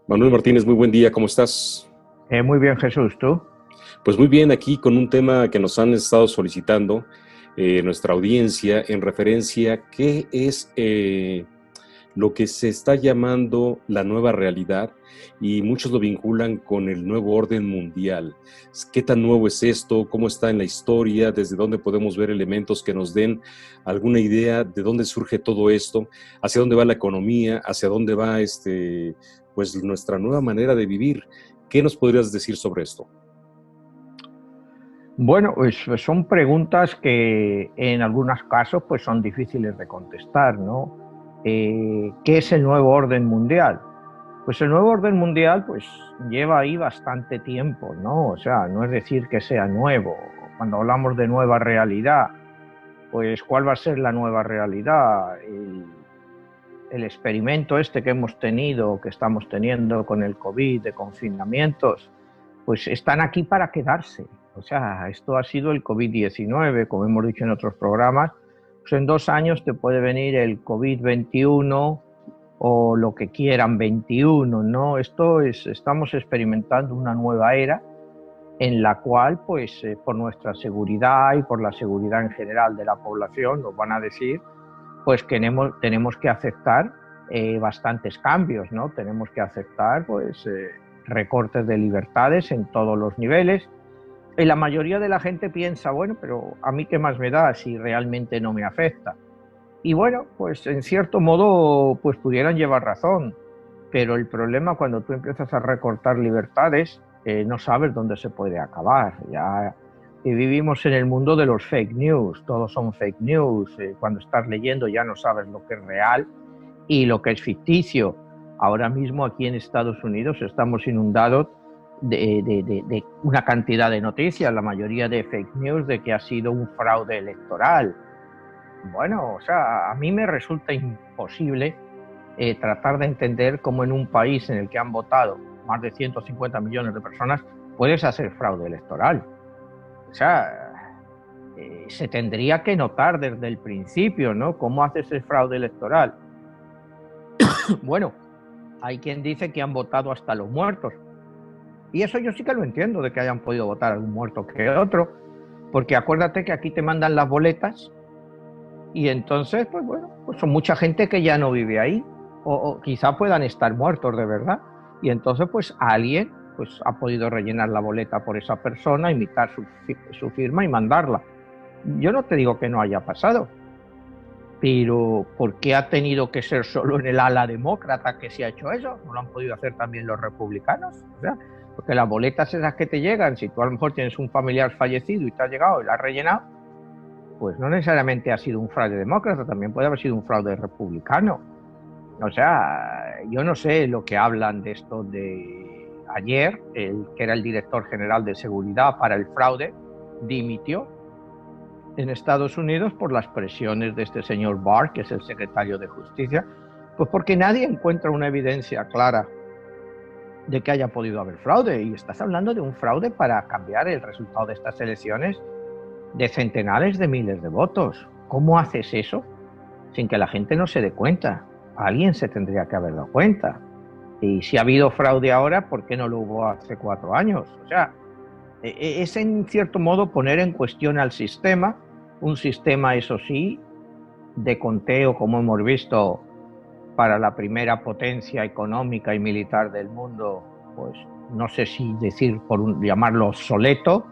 Manuel Martínez, muy buen día, ¿cómo estás? Muy bien, Jesús, ¿tú? Pues muy bien, aquí con un tema que nos han estado solicitando nuestra audiencia en referencia a qué es lo que se está llamando la nueva realidad y muchos lo vinculan con el nuevo orden mundial. ¿Qué tan nuevo es esto? ¿Cómo está en la historia? ¿Desde dónde podemos ver elementos que nos den alguna idea de dónde surge todo esto? ¿Hacia dónde va la economía? ¿Hacia dónde va pues nuestra nueva manera de vivir? ¿Qué nos podrías decir sobre esto? Bueno, pues son preguntas que en algunos casos pues son difíciles de contestar, ¿no? ¿Qué es el nuevo orden mundial? Pues el nuevo orden mundial pues lleva ahí bastante tiempo, ¿no? O sea, no es decir que sea nuevo. Cuando hablamos de nueva realidad, pues ¿cuál va a ser la nueva realidad? El experimento este que hemos tenido, que estamos teniendo con el COVID, de confinamientos, pues están aquí para quedarse. O sea, esto ha sido el COVID-19, como hemos dicho en otros programas, pues en 2 años te puede venir el COVID-21 o lo que quieran 21, ¿no? Estamos experimentando una nueva era en la cual, pues, por nuestra seguridad y por la seguridad en general de la población, nos van a decir, pues tenemos que aceptar bastantes cambios, ¿no? Tenemos que aceptar, pues, recortes de libertades en todos los niveles. Y la mayoría de la gente piensa, bueno, pero a mí qué más me da si realmente no me afecta. Y bueno, pues en cierto modo, pues pudieran llevar razón, pero el problema cuando tú empiezas a recortar libertades, no sabes dónde se puede acabar. Ya vivimos en el mundo de los fake news, todos son fake news. Cuando estás leyendo ya no sabes lo que es real y lo que es ficticio. Ahora mismo aquí en Estados Unidos estamos inundados de una cantidad de noticias, la mayoría de fake news, de que ha sido un fraude electoral. Bueno, o sea, a mí me resulta imposible tratar de entender cómo en un país en el que han votado más de 150 millones de personas puedes hacer fraude electoral. O sea, se tendría que notar desde el principio, ¿no? ¿Cómo haces el fraude electoral? Bueno, hay quien dice que han votado hasta los muertos. Y eso yo sí que lo entiendo, de que hayan podido votar algún muerto que otro, porque acuérdate que aquí te mandan las boletas y entonces, pues bueno, pues son mucha gente que ya no vive ahí, o quizá puedan estar muertos de verdad, y entonces pues alguien pues ha podido rellenar la boleta por esa persona, imitar su firma y mandarla. Yo no te digo que no haya pasado, pero ¿por qué ha tenido que ser solo en el ala demócrata que se ha hecho eso? ¿No lo han podido hacer también los republicanos? O sea, porque las boletas esas que te llegan, si tú a lo mejor tienes un familiar fallecido y te ha llegado y la has rellenado, pues no necesariamente ha sido un fraude demócrata, también puede haber sido un fraude republicano. O sea, yo no sé lo que hablan de esto de ayer, el que era el director general de seguridad para el fraude, dimitió en Estados Unidos por las presiones de este señor Barr, que es el secretario de Justicia, pues porque nadie encuentra una evidencia clara de que haya podido haber fraude. Y estás hablando de un fraude para cambiar el resultado de estas elecciones de centenares de miles de votos. ¿Cómo haces eso sin que la gente no se dé cuenta? Alguien se tendría que haber dado cuenta. Y si ha habido fraude ahora, ¿por qué no lo hubo hace 4 años? O sea, es en cierto modo poner en cuestión al sistema, un sistema, eso sí, de conteo, como hemos visto, para la primera potencia económica y militar del mundo, pues no sé si decir llamarlo obsoleto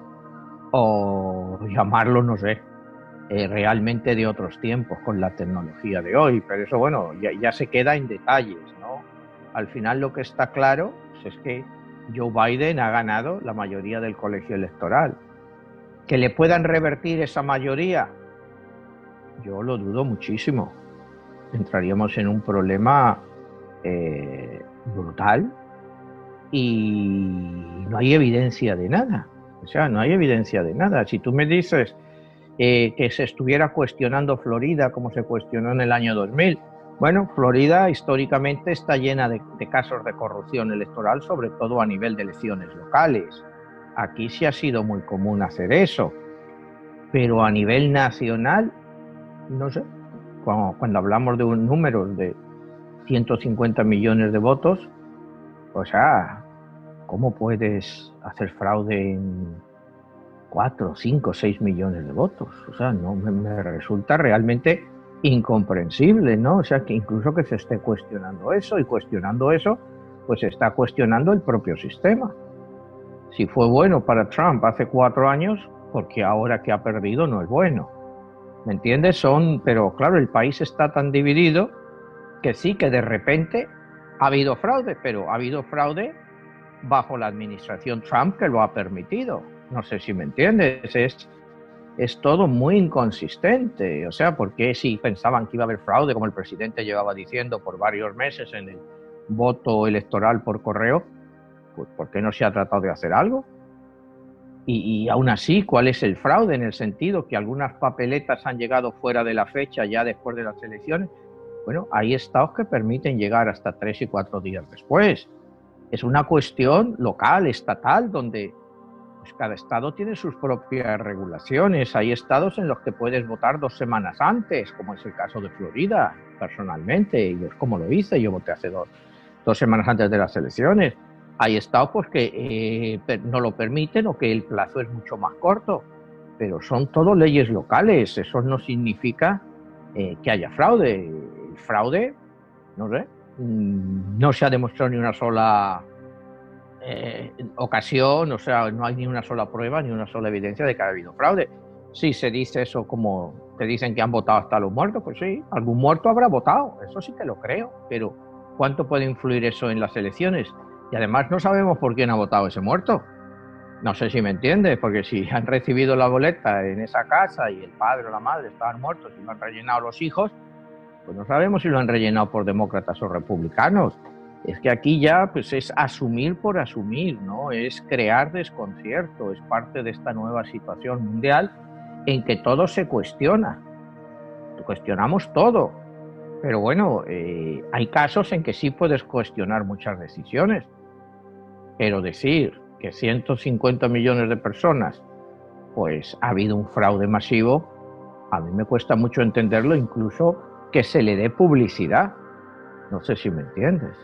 o llamarlo, no sé, realmente de otros tiempos con la tecnología de hoy, pero eso, bueno, ya se queda en detalles, ¿no? Al final lo que está claro pues, es que Joe Biden ha ganado la mayoría del colegio electoral. ¿Que le puedan revertir esa mayoría? Yo lo dudo muchísimo. Entraríamos en un problema brutal y no hay evidencia de nada. O sea, no hay evidencia de nada. Si tú me dices que se estuviera cuestionando Florida como se cuestionó en el año 2000. Bueno, Florida históricamente está llena de casos de corrupción electoral, sobre todo a nivel de elecciones locales. Aquí sí ha sido muy común hacer eso, pero a nivel nacional, no sé, cuando hablamos de un número de 150 millones de votos, O sea, ¿cómo puedes hacer fraude en 4, 5, 6 millones de votos? O sea, no me resulta realmente incomprensible, ¿no? O sea, que incluso que se esté cuestionando eso, y cuestionando eso, pues se está cuestionando el propio sistema. Si fue bueno para Trump hace 4 años, porque ahora que ha perdido no es bueno. ¿Me entiendes? Pero claro, el país está tan dividido que sí, que de repente ha habido fraude, pero ha habido fraude bajo la administración Trump que lo ha permitido. No sé si me entiendes, es todo muy inconsistente. O sea, porque si pensaban que iba a haber fraude, como el presidente llevaba diciendo por varios meses en el voto electoral por correo, pues ¿por qué no se ha tratado de hacer algo? Y aún así, ¿cuál es el fraude? En el sentido que algunas papeletas han llegado fuera de la fecha ya después de las elecciones. Bueno, hay estados que permiten llegar hasta 3 y 4 días después. Es una cuestión local, estatal, donde pues, cada estado tiene sus propias regulaciones. Hay estados en los que puedes votar 2 semanas antes, como es el caso de Florida, personalmente. Yo es como lo hice, yo voté hace 2 semanas antes de las elecciones. Hay estados pues, que no lo permiten o que el plazo es mucho más corto, pero son todo leyes locales. Eso no significa que haya fraude. El fraude, no sé, no se ha demostrado ni una sola ocasión, o sea, no hay ni una sola prueba, ni una sola evidencia de que haya habido fraude. Si se dice eso como te dicen que han votado hasta los muertos, pues sí, algún muerto habrá votado, eso sí que lo creo, pero ¿cuánto puede influir eso en las elecciones? Y además no sabemos por quién ha votado ese muerto. No sé si me entiendes, porque si han recibido la boleta en esa casa y el padre o la madre estaban muertos y lo han rellenado los hijos, pues no sabemos si lo han rellenado por demócratas o republicanos. Es que aquí ya pues es asumir por asumir, ¿no? Es crear desconcierto, es parte de esta nueva situación mundial en que todo se cuestiona. Cuestionamos todo. Pero bueno, hay casos en que sí puedes cuestionar muchas decisiones. Pero decir que 150 millones de personas, pues ha habido un fraude masivo, a mí me cuesta mucho entenderlo, incluso que se le dé publicidad. No sé si me entiendes.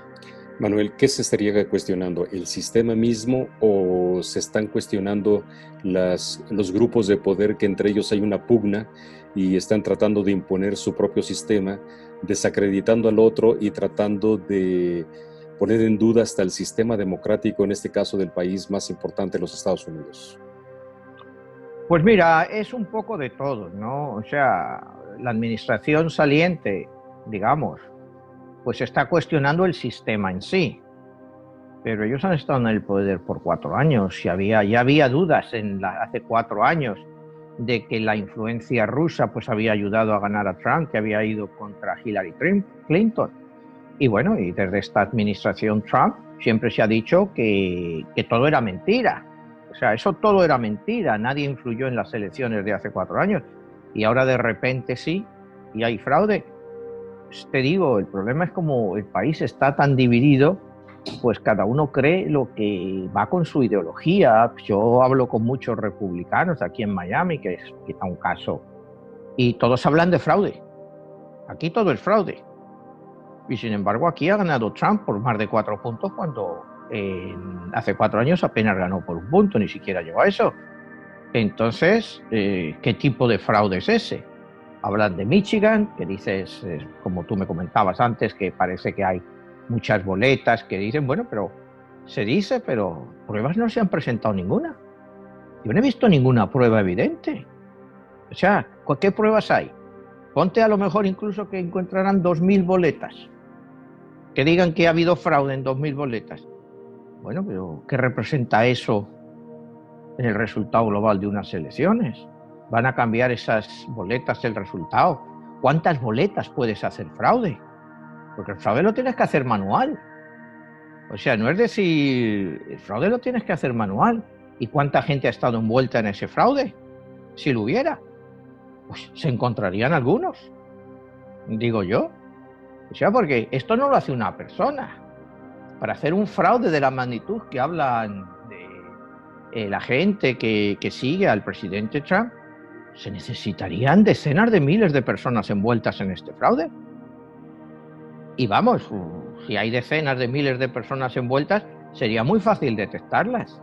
Manuel, ¿qué se estaría cuestionando? ¿El sistema mismo o se están cuestionando los grupos de poder que entre ellos hay una pugna y están tratando de imponer su propio sistema, desacreditando al otro y tratando de poner en duda hasta el sistema democrático, en este caso del país más importante, los Estados Unidos? Pues mira, es un poco de todo, ¿no? O sea, la administración saliente, digamos, pues está cuestionando el sistema en sí. Pero ellos han estado en el poder por 4 años y ya había dudas hace 4 años de que la influencia rusa pues había ayudado a ganar a Trump, que había ido contra Hillary Clinton. Y bueno, y desde esta administración Trump siempre se ha dicho que todo era mentira. O sea, eso todo era mentira. Nadie influyó en las elecciones de hace 4 años. Y ahora de repente sí, y hay fraude. Pues te digo, el problema es como el país está tan dividido, pues cada uno cree lo que va con su ideología. Yo hablo con muchos republicanos aquí en Miami, que es quizá un caso, y todos hablan de fraude. Aquí todo es fraude. Y sin embargo aquí ha ganado Trump por más de 4 puntos cuando hace 4 años apenas ganó por 1 punto, ni siquiera llegó a eso. Entonces, ¿qué tipo de fraude es ese? Hablan de Michigan, que dices, como tú me comentabas antes, que parece que hay muchas boletas que dicen, bueno, pero se dice, pero pruebas no se han presentado ninguna. Yo no he visto ninguna prueba evidente. O sea, ¿qué pruebas hay? Ponte a lo mejor incluso que encontrarán 2.000 boletas, que digan que ha habido fraude en 2.000 boletas. Bueno, pero ¿qué representa eso en el resultado global de unas elecciones? ¿Van a cambiar esas boletas el resultado? ¿Cuántas boletas puedes hacer fraude? Porque el fraude lo tienes que hacer manual. O sea, no es decir, el fraude lo tienes que hacer manual. ¿Y cuánta gente ha estado envuelta en ese fraude? Si lo hubiera, pues se encontrarían algunos, digo yo. O sea, porque esto no lo hace una persona. Para hacer un fraude de la magnitud que hablan de la gente que sigue al presidente Trump, se necesitarían decenas de miles de personas envueltas en este fraude. Y vamos, Si hay decenas de miles de personas envueltas, sería muy fácil detectarlas.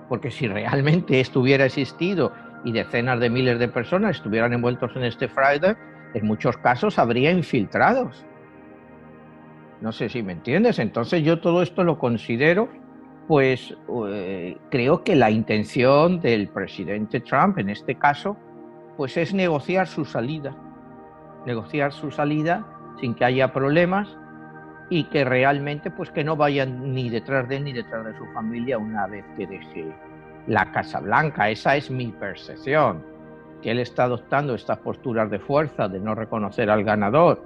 Porque si realmente esto hubiera existido y decenas de miles de personas estuvieran envueltos en este fraude, en muchos casos habría infiltrados. No sé si me entiendes. Entonces yo todo esto lo considero, pues creo que la intención del presidente Trump en este caso, pues es negociar su salida sin que haya problemas y que realmente pues que no vayan ni detrás de él ni detrás de su familia una vez que deje la Casa Blanca. Esa es mi percepción, que él está adoptando estas posturas de fuerza, de no reconocer al ganador,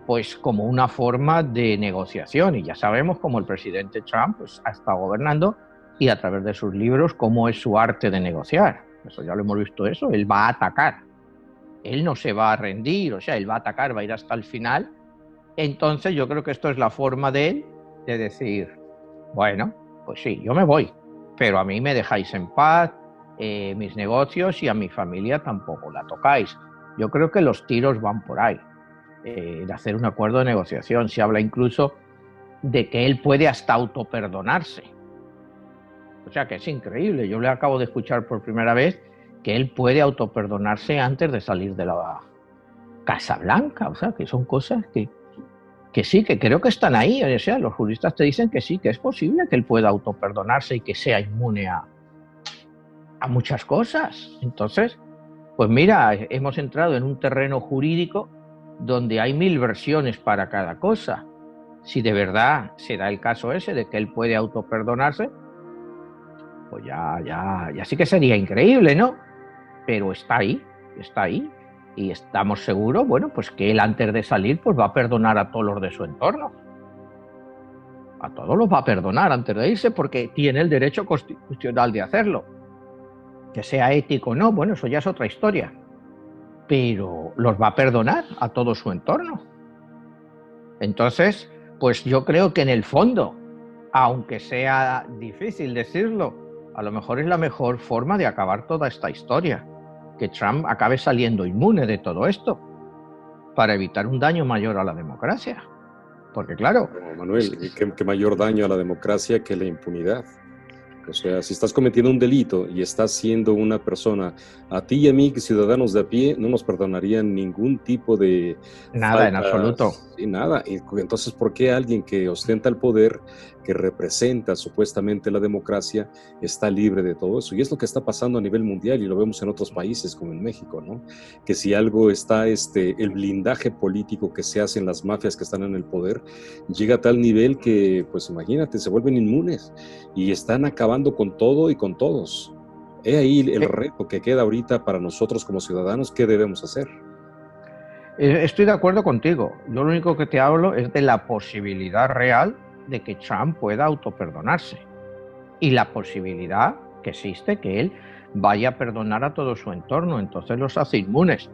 pues como una forma de negociación. Y ya sabemos cómo el presidente Trump pues, ha estado gobernando y a través de sus libros cómo es su arte de negociar. Eso ya lo hemos visto eso, él va a atacar. Él no se va a rendir, o sea, él va a atacar, va a ir hasta el final. Entonces yo creo que esto es la forma de él de decir, bueno, pues sí, yo me voy, pero a mí me dejáis en paz, mis negocios y a mi familia tampoco la tocáis. Yo creo que los tiros van por ahí, de hacer un acuerdo de negociación. Se habla incluso de que él puede hasta autoperdonarse. O sea que es increíble. Yo le acabo de escuchar por primera vez que él puede autoperdonarse antes de salir de la Casa Blanca. O sea que son cosas que sí, que creo que están ahí. O sea, los juristas te dicen que sí, que es posible que él pueda autoperdonarse y que sea inmune a muchas cosas. Entonces, pues mira, hemos entrado en un terreno jurídico donde hay 1000 versiones para cada cosa. Si de verdad se da el caso ese de que él puede autoperdonarse, pues ya sí que sería increíble, ¿no? Pero está ahí. Y estamos seguros, bueno, pues que él antes de salir pues va a perdonar a todos los de su entorno. A todos los va a perdonar antes de irse porque tiene el derecho constitucional de hacerlo. Que sea ético o no, bueno, eso ya es otra historia. Pero los va a perdonar a todo su entorno. Entonces, pues yo creo que en el fondo, aunque sea difícil decirlo, a lo mejor es la mejor forma de acabar toda esta historia. Que Trump acabe saliendo inmune de todo esto para evitar un daño mayor a la democracia. Porque claro... Manuel, ¿qué mayor daño a la democracia que la impunidad? O sea, si estás cometiendo un delito y estás siendo una persona, a ti y a mí, ciudadanos de a pie, no nos perdonarían ningún tipo de nada, faltas, en absoluto. Sí, nada. Y entonces, ¿por qué alguien que ostenta el poder, que representa supuestamente la democracia, está libre de todo eso? Y es lo que está pasando a nivel mundial y lo vemos en otros países como en México, ¿no? Que si algo está, el blindaje político que se hace en las mafias que están en el poder, llega a tal nivel que, pues imagínate, se vuelven inmunes y están acabando con todo y con todos. He ahí el reto que queda ahorita para nosotros como ciudadanos, ¿qué debemos hacer? Estoy de acuerdo contigo. Yo lo único que te hablo es de la posibilidad real de que Trump pueda autoperdonarse. Y la posibilidad que existe que él vaya a perdonar a todo su entorno. Entonces los hace inmunes.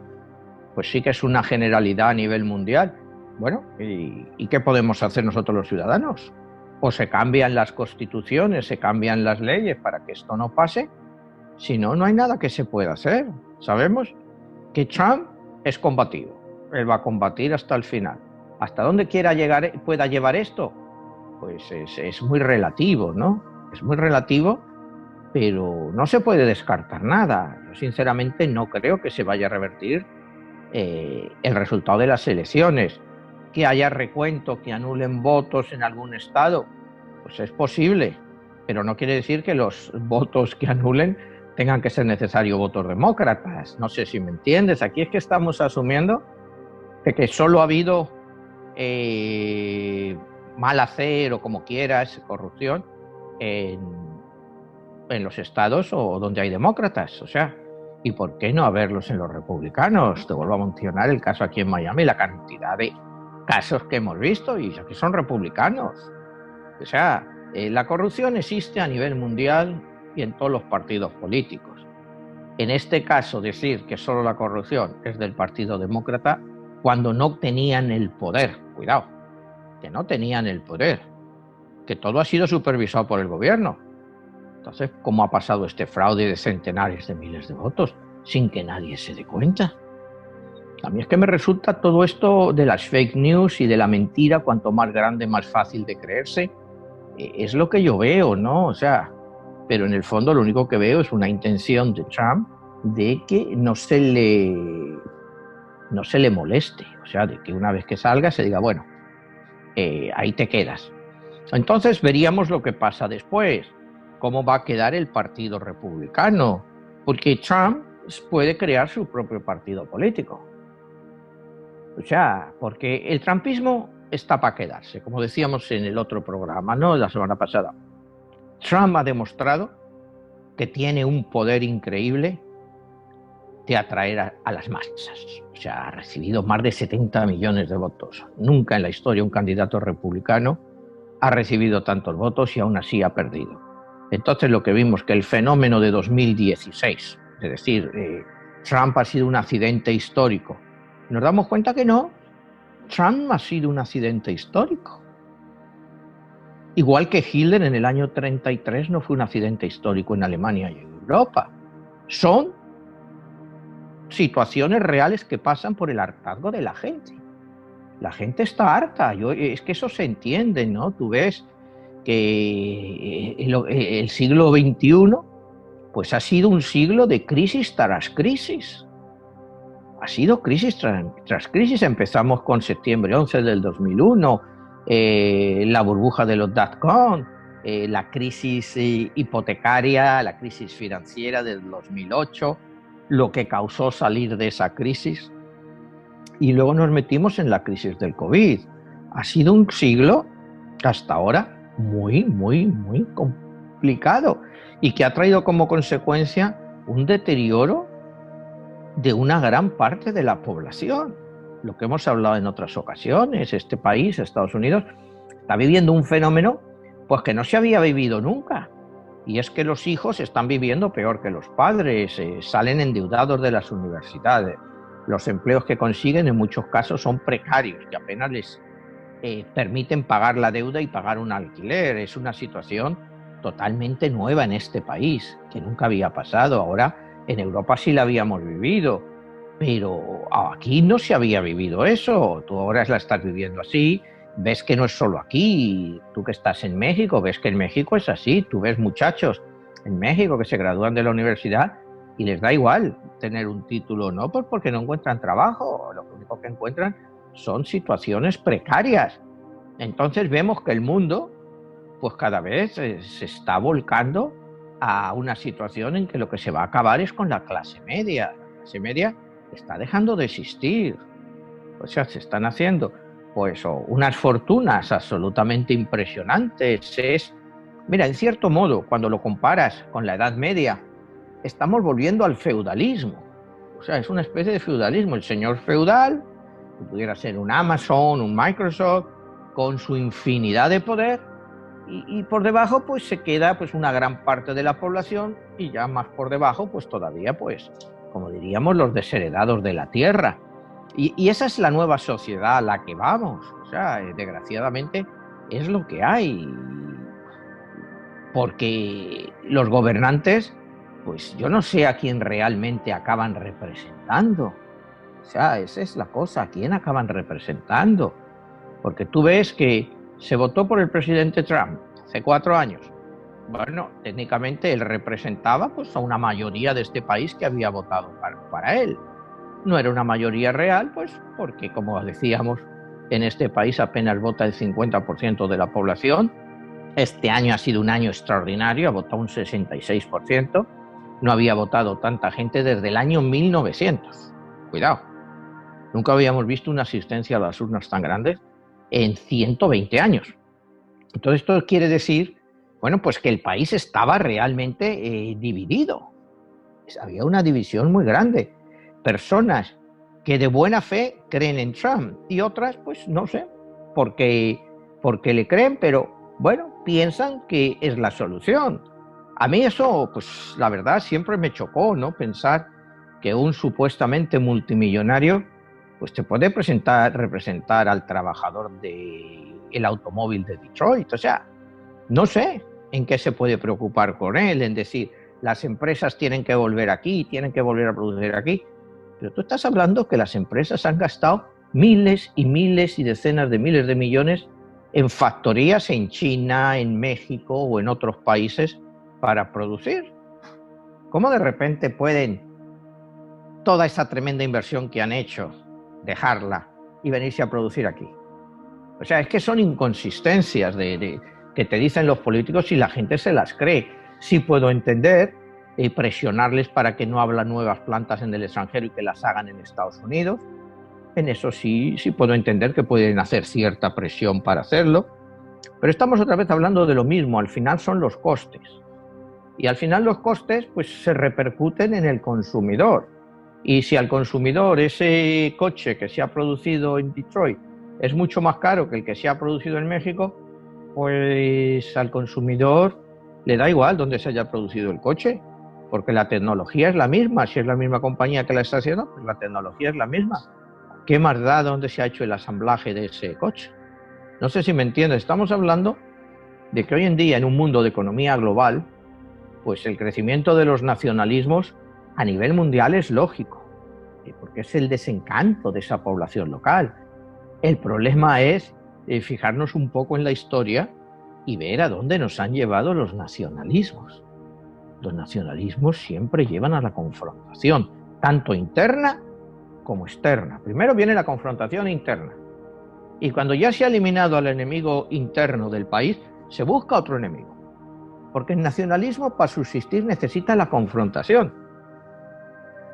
Pues sí que es una generalidad a nivel mundial. Bueno, ¿y qué podemos hacer nosotros los ciudadanos? O se cambian las constituciones, se cambian las leyes para que esto no pase. Si no, no hay nada que se pueda hacer. Sabemos que Trump es combativo. Él va a combatir hasta el final. ¿Hasta dónde pueda llevar esto? Pues es muy relativo, ¿no? Es muy relativo, pero no se puede descartar nada. Yo sinceramente no creo que se vaya a revertir el resultado de las elecciones. Que haya recuento, que anulen votos en algún estado, pues es posible, pero no quiere decir que los votos que anulen tengan que ser necesarios votos demócratas. No sé si me entiendes. Aquí es que estamos asumiendo de que solo ha habido mal hacer o como quieras, corrupción en los estados o donde hay demócratas. O sea, ¿y por qué no haberlos en los republicanos? Te vuelvo a mencionar el caso aquí en Miami, la cantidad de casos que hemos visto y que son republicanos. O sea, la corrupción existe a nivel mundial y en todos los partidos políticos. En este caso, decir que solo la corrupción es del Partido Demócrata cuando no tenían el poder, cuidado, que no tenían el poder, que todo ha sido supervisado por el gobierno. Entonces, ¿cómo ha pasado este fraude de centenares de miles de votos sin que nadie se dé cuenta? A mí es que me resulta todo esto de las fake news y de la mentira, cuanto más grande, más fácil de creerse. Es lo que yo veo, ¿no? O sea, pero en el fondo lo único que veo es una intención de Trump de que no se le moleste. O sea, de que una vez que salga se diga, bueno, ahí te quedas. Entonces veríamos lo que pasa después, cómo va a quedar el Partido Republicano, porque Trump puede crear su propio partido político. O sea, porque el trumpismo está para quedarse, como decíamos en el otro programa, ¿no? La semana pasada. Trump ha demostrado que tiene un poder increíble de atraer a las masas. O sea, ha recibido más de 70 millones de votos. Nunca en la historia un candidato republicano ha recibido tantos votos y aún así ha perdido. Entonces lo que vimos que el fenómeno de 2016, es decir, Trump ha sido un accidente histórico, nos damos cuenta que no, Trump ha sido un accidente histórico. Igual que Hitler en el año 33 no fue un accidente histórico en Alemania y en Europa. Son situaciones reales que pasan por el hartazgo de la gente. La gente está harta, es que eso se entiende, ¿no? Tú ves que el siglo XXI pues ha sido un siglo de crisis tras crisis. Ha sido crisis tras crisis. Empezamos con septiembre 11 del 2001, la burbuja de los dot-com, la crisis hipotecaria, la crisis financiera del 2008, lo que causó salir de esa crisis. Y luego nos metimos en la crisis del COVID. Ha sido un siglo, hasta ahora, muy, muy, muy complicado y que ha traído como consecuencia un deterioro de una gran parte de la población. Lo que hemos hablado en otras ocasiones, este país, Estados Unidos, está viviendo un fenómeno pues que no se había vivido nunca. Y es que los hijos están viviendo peor que los padres, salen endeudados de las universidades. Los empleos que consiguen en muchos casos son precarios, que apenas les permiten pagar la deuda y pagar un alquiler. Es una situación totalmente nueva en este país, que nunca había pasado. Ahora en Europa sí la habíamos vivido, pero aquí no se había vivido eso. Tú ahora la estás viviendo así, ves que no es solo aquí. Tú que estás en México, ves que en México es así. Tú ves muchachos en México que se gradúan de la universidad y les da igual tener un título, no pues porque no encuentran trabajo, lo único que encuentran son situaciones precarias. Entonces vemos que el mundo pues cada vez se está volcando a una situación en que lo que se va a acabar es con la clase media. La clase media está dejando de existir. O sea, se están haciendo pues unas fortunas absolutamente impresionantes. Mira, en cierto modo, cuando lo comparas con la Edad Media, estamos volviendo al feudalismo. O sea, es una especie de feudalismo. El señor feudal, que pudiera ser un Amazon, un Microsoft, con su infinidad de poder, y por debajo pues se queda pues una gran parte de la población, y ya más por debajo pues todavía pues, como diríamos, los desheredados de la tierra. Y esa es la nueva sociedad a la que vamos. O sea, desgraciadamente es lo que hay. Porque los gobernantes, pues yo no sé a quién realmente acaban representando. O sea, esa es la cosa, ¿a quién acaban representando? Porque tú ves que se votó por el presidente Trump hace 4 años. Bueno, técnicamente él representaba pues a una mayoría de este país que había votado para él. No era una mayoría real, pues porque, como decíamos, en este país apenas vota el 50% de la población. Este año ha sido un año extraordinario, ha votado un 66%. No había votado tanta gente desde el año 1900. Cuidado, nunca habíamos visto una asistencia a las urnas tan grande en 120 años. Entonces esto quiere decir, bueno, pues que el país estaba realmente dividido. Había una división muy grande. Personas que de buena fe creen en Trump y otras, pues no sé, porque le creen, pero bueno, piensan que es la solución. A mí eso, pues la verdad, siempre me chocó, ¿no? Pensar que un supuestamente multimillonario pues te puede representar al trabajador del automóvil de Detroit. O sea, no sé en qué se puede preocupar con él, en decir, las empresas tienen que volver aquí, tienen que volver a producir aquí. Pero tú estás hablando que las empresas han gastado miles y miles y decenas de miles de millones en factorías en China, en México o en otros países para producir. ¿Cómo de repente pueden toda esa tremenda inversión que han hecho, dejarla y venirse a producir aquí? O sea, es que son inconsistencias que te dicen los políticos y la gente se las cree. Sí puedo entender presionarles para que no abran nuevas plantas en el extranjero y que las hagan en Estados Unidos. En eso sí puedo entender que pueden hacer cierta presión para hacerlo. Pero estamos otra vez hablando de lo mismo. Al final son los costes. Y al final los costes pues se repercuten en el consumidor. Y si al consumidor ese coche que se ha producido en Detroit es mucho más caro que el que se ha producido en México, pues al consumidor le da igual dónde se haya producido el coche, porque la tecnología es la misma. Si es la misma compañía que la está haciendo, pues la tecnología es la misma. ¿Qué más da dónde se ha hecho el ensamblaje de ese coche? No sé si me entiendes. Estamos hablando de que hoy en día, en un mundo de economía global, pues el crecimiento de los nacionalismos a nivel mundial es lógico, porque es el desencanto de esa población local. El problema es fijarnos un poco en la historia y ver a dónde nos han llevado los nacionalismos. Los nacionalismos siempre llevan a la confrontación, tanto interna como externa. Primero viene la confrontación interna. Y cuando ya se ha eliminado al enemigo interno del país, se busca otro enemigo. Porque el nacionalismo, para subsistir, necesita la confrontación.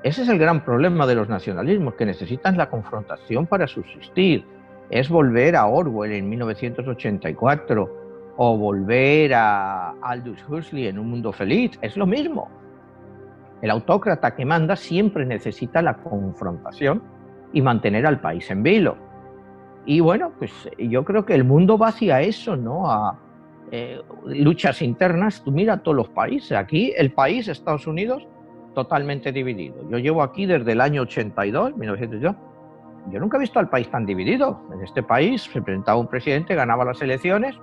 Ese es el gran problema de los nacionalismos, que necesitan la confrontación para subsistir. Es volver a Orwell en 1984 o volver a Aldous Huxley en Un Mundo Feliz. Es lo mismo. El autócrata que manda siempre necesita la confrontación y mantener al país en vilo. Y bueno, pues yo creo que el mundo va hacia eso, ¿no? A luchas internas. Tú mira todos los países. Aquí el país, Estados Unidos, totalmente dividido. Yo llevo aquí desde el año 82, 1982. Yo nunca he visto al país tan dividido. En este país se presentaba un presidente, ganaba las elecciones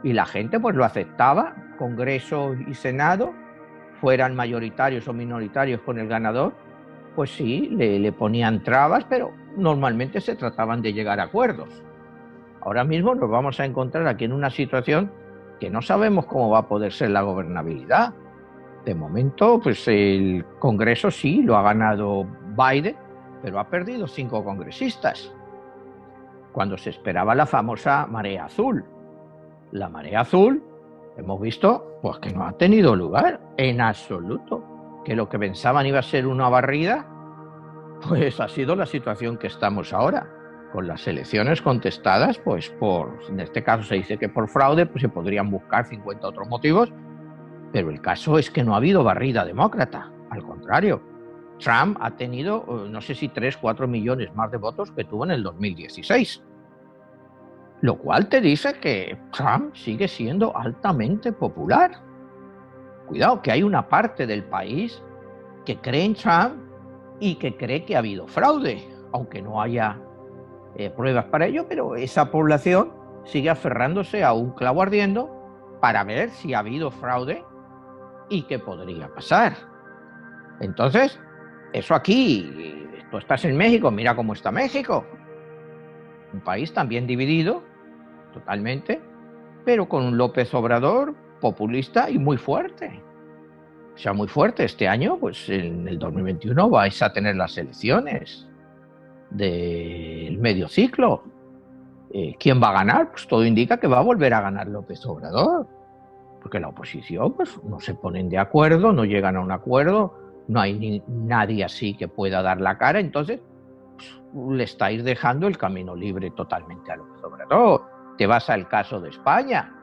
y la gente pues lo aceptaba, Congreso y Senado, fueran mayoritarios o minoritarios con el ganador, pues sí, le ponían trabas, pero normalmente se trataban de llegar a acuerdos. Ahora mismo nos vamos a encontrar aquí en una situación que no sabemos cómo va a poder ser la gobernabilidad. De momento, pues el Congreso sí lo ha ganado Biden, pero ha perdido 5 congresistas, cuando se esperaba la famosa marea azul. La marea azul, hemos visto, pues que no ha tenido lugar en absoluto. Que lo que pensaban iba a ser una barrida, pues ha sido la situación que estamos ahora, con las elecciones contestadas, pues en este caso se dice que por fraude, pues se podrían buscar 50 otros motivos, pero el caso es que no ha habido barrida demócrata, al contrario. Trump ha tenido, no sé si 3, 4 millones más de votos que tuvo en el 2016. Lo cual te dice que Trump sigue siendo altamente popular. Cuidado, que hay una parte del país que cree en Trump y que cree que ha habido fraude, aunque no haya pruebas para ello, pero esa población sigue aferrándose a un clavo ardiendo para ver si ha habido fraude y qué podría pasar. Entonces, eso aquí, tú estás en México, mira cómo está México. Un país también dividido, totalmente, pero con un López Obrador populista y muy fuerte. O sea, muy fuerte. Este año, pues en el 2021 vais a tener las elecciones del medio ciclo. ¿Quién va a ganar? Pues todo indica que va a volver a ganar López Obrador, porque la oposición pues no se ponen de acuerdo, no llegan a un acuerdo, no hay nadie así que pueda dar la cara. Entonces pues, le estáis dejando el camino libre totalmente a López Obrador. Te vas al caso de España,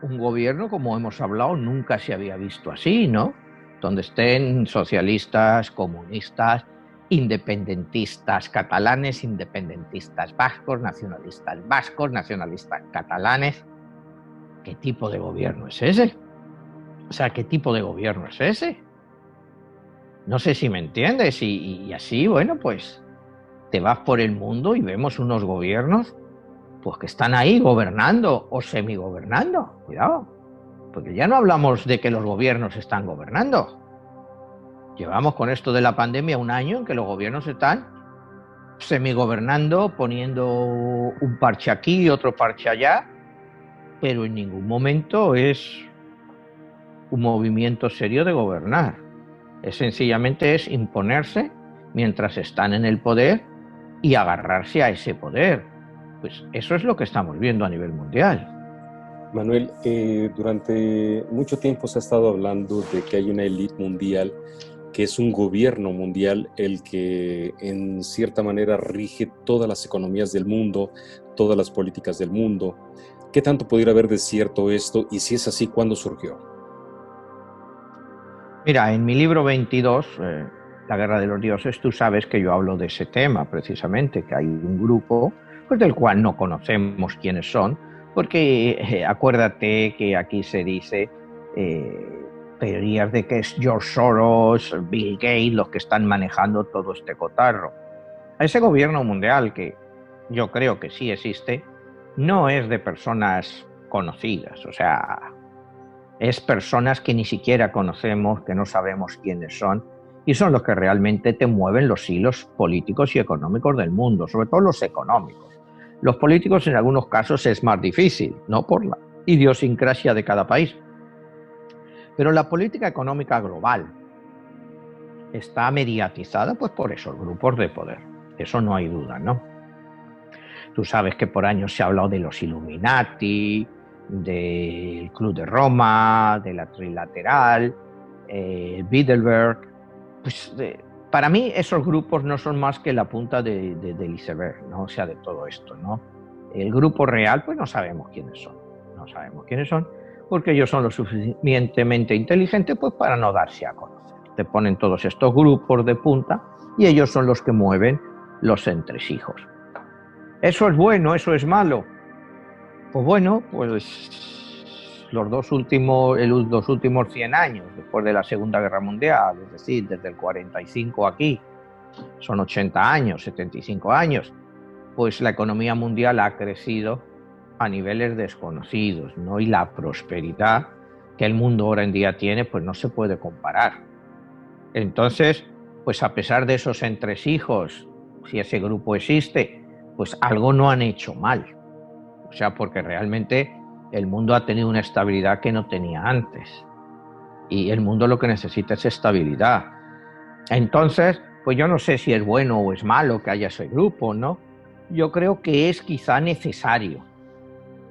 un gobierno, como hemos hablado, nunca se había visto así, ¿no? Donde estén socialistas, comunistas, independentistas catalanes, independentistas vascos, nacionalistas catalanes. ¿Qué tipo de gobierno es ese? O sea, ¿qué tipo de gobierno es ese? No sé si me entiendes. Y así, bueno, pues te vas por el mundo y vemos unos gobiernos pues que están ahí gobernando o semigobernando. Cuidado, porque ya no hablamos de que los gobiernos están gobernando. Llevamos con esto de la pandemia un año en que los gobiernos están semigobernando, poniendo un parche aquí, otro parche allá, pero en ningún momento es un movimiento serio de gobernar. Sencillamente es imponerse mientras están en el poder y agarrarse a ese poder. Pues eso es lo que estamos viendo a nivel mundial. Manuel, durante mucho tiempo se ha estado hablando de que hay una élite mundial, que es un gobierno mundial el que en cierta manera rige todas las economías del mundo, todas las políticas del mundo. ¿Qué tanto pudiera haber de cierto esto? Y si es así, ¿cuándo surgió? Mira, en mi libro 22, La Guerra de los Dioses, tú sabes que yo hablo de ese tema precisamente, que hay un grupo pues, del cual no conocemos quiénes son, porque acuérdate que aquí se dice teorías de que es George Soros, Bill Gates los que están manejando todo este cotarro. Ese gobierno mundial, que yo creo que sí existe, no es de personas conocidas, o sea, es personas que ni siquiera conocemos, que no sabemos quiénes son, y son los que realmente te mueven los hilos políticos y económicos del mundo, sobre todo los económicos. Los políticos en algunos casos es más difícil, ¿no? Por la idiosincrasia de cada país. Pero la política económica global está mediatizada pues, por esos grupos de poder. Eso no hay duda, ¿no? Tú sabes que por años se ha hablado de los Illuminati, del Club de Roma, de la Trilateral, Bilderberg. Pues, para mí esos grupos no son más que la punta del iceberg, ¿no? O sea, de todo esto, ¿no? El grupo real, pues no sabemos quiénes son. No sabemos quiénes son, porque ellos son lo suficientemente inteligentes pues, para no darse a conocer. Te ponen todos estos grupos de punta y ellos son los que mueven los entresijos. ¿Eso es bueno? ¿Eso es malo? Pues bueno, pues los dos últimos 100 años, después de la Segunda Guerra Mundial, es decir, desde el 45 aquí, son 80 años, 75 años, pues la economía mundial ha crecido a niveles desconocidos, ¿no? Y la prosperidad que el mundo ahora en día tiene, pues no se puede comparar. Entonces, pues a pesar de esos entresijos, si ese grupo existe, pues algo no han hecho mal. O sea, porque realmente el mundo ha tenido una estabilidad que no tenía antes. Y el mundo lo que necesita es estabilidad. Entonces, pues yo no sé si es bueno o es malo que haya ese grupo, ¿no? Yo creo que es quizá necesario.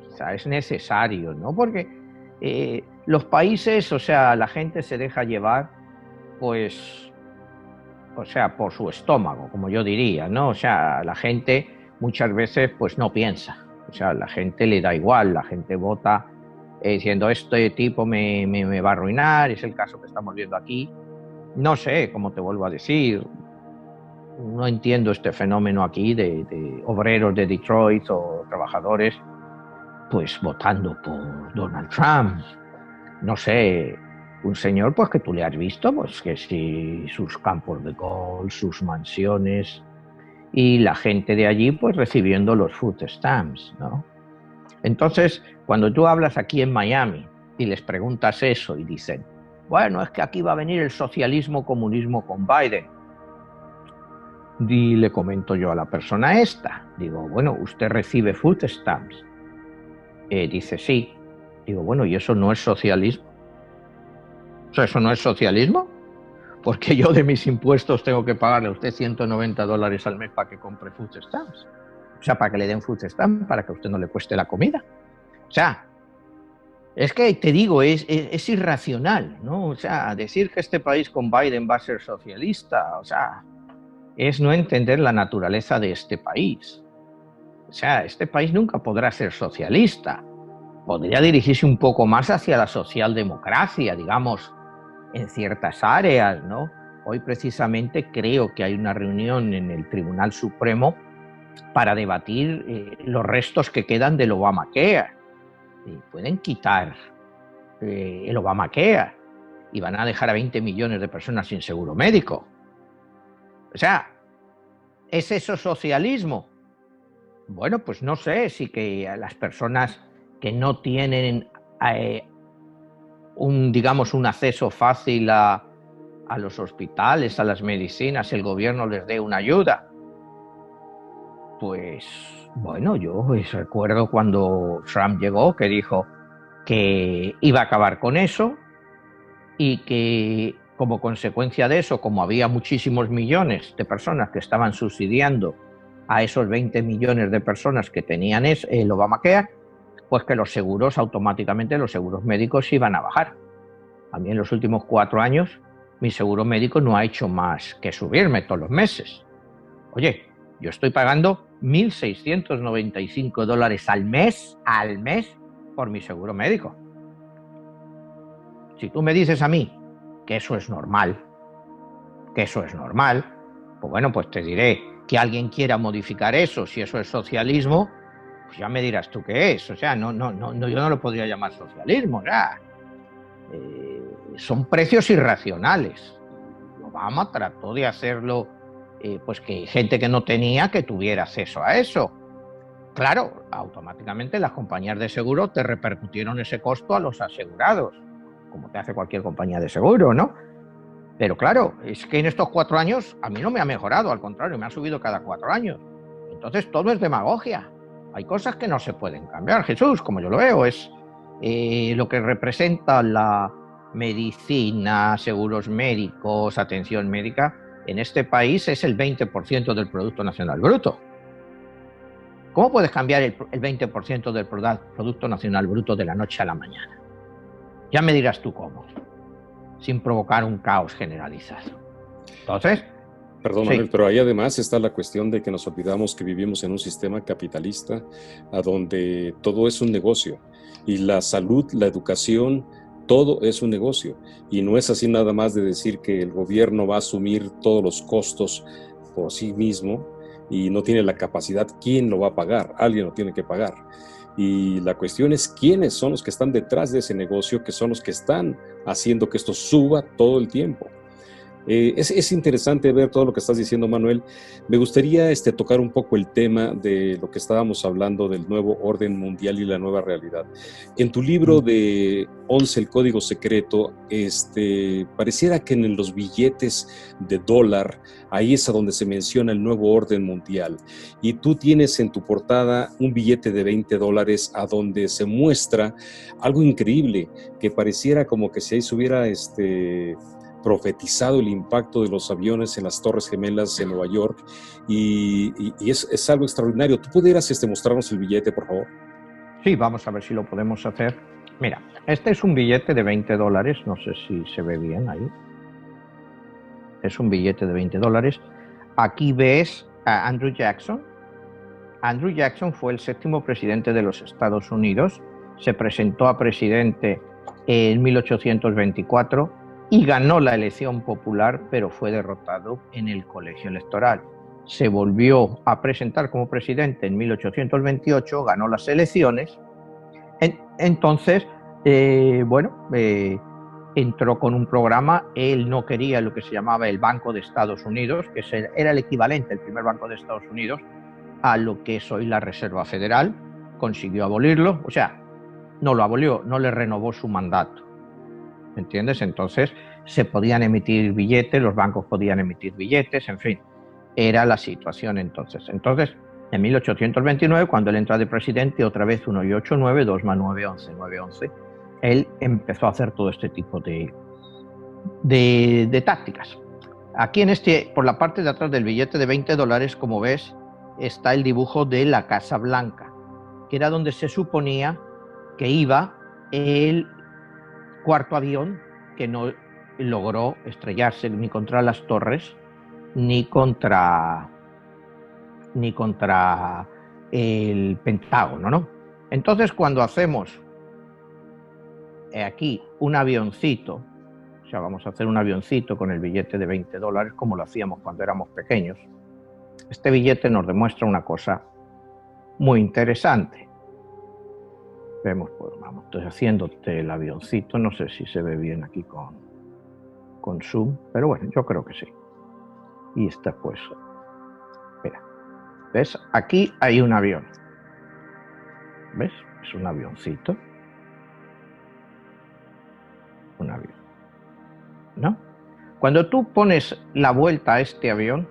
Quizá es necesario, ¿no? Porque los países, o sea, la gente se deja llevar, pues, o sea, por su estómago, como yo diría, ¿no? O sea, la gente muchas veces, pues, no piensa. O sea, la gente le da igual, la gente vota diciendo este tipo me va a arruinar, es el caso que estamos viendo aquí. No sé, como te vuelvo a decir, no entiendo este fenómeno aquí de obreros de Detroit o trabajadores pues votando por Donald Trump. No sé, un señor pues que tú le has visto, pues que si sus campos de golf, sus mansiones y la gente de allí pues recibiendo los food stamps, ¿no? Entonces, cuando tú hablas aquí en Miami y les preguntas eso y dicen, bueno, es que aquí va a venir el socialismo comunismo con Biden. Y le comento yo a la persona esta, digo, bueno, ¿usted recibe food stamps? Dice, sí. Digo, bueno, ¿y eso no es socialismo? O sea, ¿eso no es socialismo? Porque yo de mis impuestos tengo que pagarle a usted $190 al mes para que compre food stamps. O sea, para que le den food stamps, para que a usted no le cueste la comida. O sea, es que te digo, es irracional, ¿no? O sea, decir que este país con Biden va a ser socialista, o sea, es no entender la naturaleza de este país. O sea, este país nunca podrá ser socialista. Podría dirigirse un poco más hacia la socialdemocracia, digamos, en ciertas áreas, ¿no? Hoy precisamente creo que hay una reunión en el Tribunal Supremo para debatir los restos que quedan del Obamacare. Pueden quitar el Obamacare y van a dejar a 20 millones de personas sin seguro médico. O sea, ¿es eso socialismo? Bueno, pues no sé, si que a las personas que no tienen digamos, un acceso fácil a a los hospitales, a las medicinas, el gobierno les dé una ayuda. Pues bueno, yo recuerdo cuando Trump llegó que dijo que iba a acabar con eso y que como consecuencia de eso, como había muchísimos millones de personas que estaban subsidiando a esos 20 millones de personas que tenían el Obamacare, pues que los seguros automáticamente, los seguros médicos iban a bajar. A mí en los últimos 4 años mi seguro médico no ha hecho más que subirme todos los meses. Oye, yo estoy pagando $1.695 al mes por mi seguro médico. Si tú me dices a mí que eso es normal, pues bueno, pues te diré que alguien quiera modificar eso, si eso es socialismo, pues ya me dirás tú qué es. O sea, yo no lo podría llamar socialismo, o sea, son precios irracionales. Obama trató de hacerlo, pues que gente que no tenía que tuviera acceso a eso. Claro, automáticamente las compañías de seguro te repercutieron ese costo a los asegurados, como te hace cualquier compañía de seguro, ¿no? Pero claro, es que en estos 4 años a mí no me ha mejorado, al contrario, me ha subido cada 4 años. Entonces todo es demagogia. Hay cosas que no se pueden cambiar. Jesús, como yo lo veo, es lo que representa la medicina, seguros médicos, atención médica, en este país es el 20% del Producto Nacional Bruto. ¿Cómo puedes cambiar el 20% del Producto Nacional Bruto de la noche a la mañana? Ya me dirás tú cómo, sin provocar un caos generalizado. Entonces, Perdón, Manuel, pero ahí además está la cuestión de que nos olvidamos que vivimos en un sistema capitalista a donde todo es un negocio y la salud, la educación, todo es un negocio y no es así nada más de decir que el gobierno va a asumir todos los costos por sí mismo y no tiene la capacidad. ¿Quién lo va a pagar? Alguien lo tiene que pagar. Y la cuestión es quiénes son los que están detrás de ese negocio, que son los que están haciendo que esto suba todo el tiempo. Es interesante ver todo lo que estás diciendo, Manuel. Me gustaría tocar un poco el tema de lo que estábamos hablando del nuevo orden mundial y la nueva realidad. En tu libro de 11, el código secreto, pareciera que en los billetes de dólar, ahí es a donde se menciona el nuevo orden mundial. Y tú tienes en tu portada un billete de $20 a donde se muestra algo increíble, que pareciera como que si ahí se hubiera profetizado el impacto de los aviones en las Torres Gemelas en Nueva York y es algo extraordinario. ¿Tú pudieras mostrarnos el billete, por favor? Sí, vamos a ver si lo podemos hacer. Mira, este es un billete de $20, no sé si se ve bien ahí. Es un billete de $20. Aquí ves a Andrew Jackson. Andrew Jackson fue el 7º presidente de los Estados Unidos. Se presentó a presidente en 1824 y ganó la elección popular, pero fue derrotado en el colegio electoral. Se volvió a presentar como presidente en 1828, ganó las elecciones. Entonces, entró con un programa. Él no quería lo que se llamaba el Banco de Estados Unidos, que era el equivalente, el primer banco de Estados Unidos, a lo que es hoy la Reserva Federal. Consiguió abolirlo, o sea, no lo abolió, no le renovó su mandato. ¿Entiendes? Entonces se podían emitir billetes, los bancos podían emitir billetes, en fin, era la situación entonces. Entonces, en 1829, cuando él entra de presidente, otra vez 1 y 8, 9, 2 más 9, 11, 9, 11, él empezó a hacer todo este tipo de tácticas. Aquí por la parte de atrás del billete de $20, como ves, está el dibujo de la Casa Blanca, que era donde se suponía que iba el cuarto avión, que no logró estrellarse ni contra las torres ni contra el Pentágono, ¿no? Entonces, cuando hacemos aquí un avioncito, o sea, vamos a hacer un avioncito con el billete de $20, como lo hacíamos cuando éramos pequeños, este billete nos demuestra una cosa muy interesante. Vemos, pues vamos, estoy haciéndote el avioncito, no sé si se ve bien aquí con zoom, pero bueno, yo creo que sí. Y está pues, mira, ¿ves? Aquí hay un avión, ¿ves? Es un avioncito, un avión, ¿no? Cuando tú pones la vuelta a este avión,